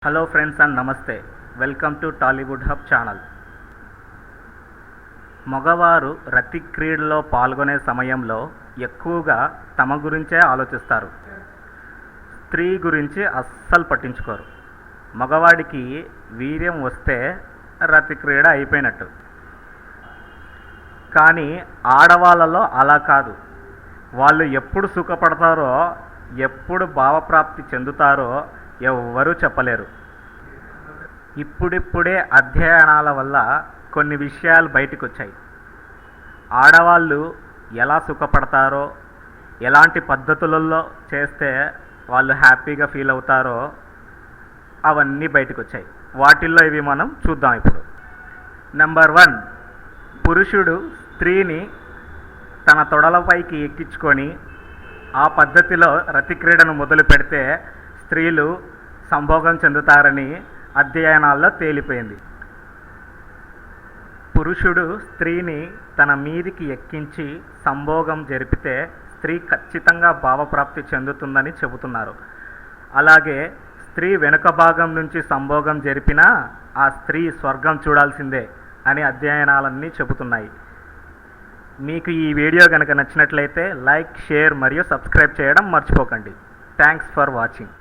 Hello friends and నమస్తే. Welcome to Tollywood hub channel. మగవారు రతి క్రీడలో పాల్గొనే సమయంలో ఎక్కువగా తమ గురించే ఆలోచిస్తారు. స్త్రీ గురించి అస్సలు పట్టించుకోరు. మగవాడికి వీర్యం వస్తే రతి క్రీడ అయిపోయినట్టు. కానీ ఆడవాళ్ళలో అలా కాదు. వాళ్ళు ఎప్పుడు సుఖపడతారో, ఎప్పుడు భావప్రాప్తి చెందుతారో ఎవ్వరూ చెప్పలేరు. ఇప్పుడిప్పుడే అధ్యయనాల వల్ల కొన్ని విషయాలు బయటకు వచ్చాయి. ఆడవాళ్ళు ఎలా సుఖపడతారో, ఎలాంటి పద్ధతులలో చేస్తే వాళ్ళు హ్యాపీగా ఫీల్ అవుతారో అవన్నీ బయటకు వచ్చాయి. వాటిల్లో ఇవి మనం చూద్దాం ఇప్పుడు. నెంబర్ 1, పురుషుడు స్త్రీని తన తొడలపైకి ఎక్కించుకొని ఆ పద్ధతిలో రతి క్రీడను మొదలు పెడితే స్త్రీలు సంభోగం చెందుతారని అధ్యయనాల్లో తేలిపోయింది. పురుషుడు స్త్రీని తన మీదికి ఎక్కించి సంభోగం జరిపితే స్త్రీ ఖచ్చితంగా భావప్రాప్తి చెందుతుందని చెబుతున్నారు. అలాగే స్త్రీ వెనుక భాగం నుంచి సంభోగం జరిపినా ఆ స్త్రీ స్వర్గం చూడాల్సిందే అని అధ్యయనాలన్నీ చెబుతున్నాయి. మీకు ఈ వీడియో కనుక నచ్చినట్లయితే లైక్, షేర్ మరియు సబ్స్క్రైబ్ చేయడం మర్చిపోకండి. Thanks for watching.